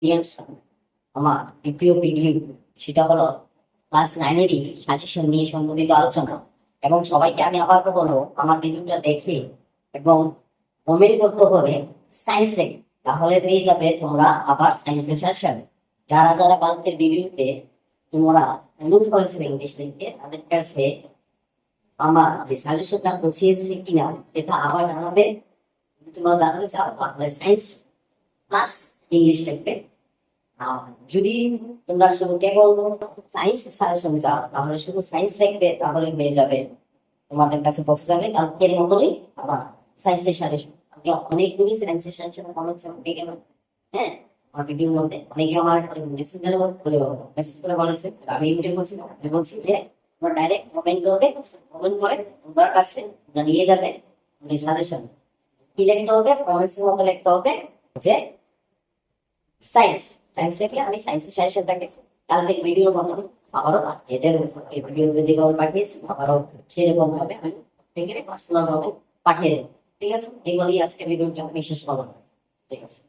Experience আমার দ্বিতীয় video, সেটা হলো ক্লাস 9-এরই সাজেশন নিয়ে সম্বন্ধিত আলোচনা। এবং সবাইকে আমি আবার বলবো, আমার ভিডিওটা দেখে এবং কমেন্ট করতে হবে সায়েন্স লেখে, তাহলে পেয়ে যাবে তোমরা আবার সায়েন্সের সাজেশন। যারা যারা কালকের ভিডিওতে তোমরা ইউজ করেছো ইংলিশ লিখতে, তাদের কাছে আমার যে সাজেশনটা পৌঁছিয়েছে কিনা সেটা আবার জানাবে। তোমরা জানতে চাও তাহলে সায়েন্স প্লাস ইংলিশ লিখবে। আর যদি তোমরা শুধু কেবল সায়েন্স সাজেশন চাও তাহলে শুধু সায়েন্স লিখবে, তাহলে হয়ে যাবে, তোমাদের কাছে পৌঁছে যাবে কালকের মতোই আবার সায়েন্সের সাজেশন। আপনি অনেকগুলি সায়েন্সের সাজেশন কমেন্টস পেয়ে গেলেন। হ্যাঁ, আমার ভিডিওর মধ্যে অনেকে আমার মেসেঞ্জারে মেসেজ করে বলেছে, আমি ইউটিউব বলছি না, আমি বলছি যে তোমরা ডাইরেক্ট কমেন্ট করবে, কমেন্ট করে তোমার কাছে তোমরা নিয়ে যাবে সাজেশন। কি লিখতে হবে? কমেন্টস এর মধ্যে লিখতে হবে যে সায়েন্স। সায়েন্স লিখলে আমি সায়েন্সের সাজেশনটাকে কালকের ভিডিওর মতো আবারও পাঠিয়ে দেবো। এই ভিডিওতে যেভাবে পাঠিয়েছি আবারও সেরকম ভাবে আমি পার্সোনাল ভাবে পাঠিয়ে দেবো। ঠিক আছে, এই বলেই আজকে ভিডিওটা আমি শেষ করলাম। ঠিক আছে।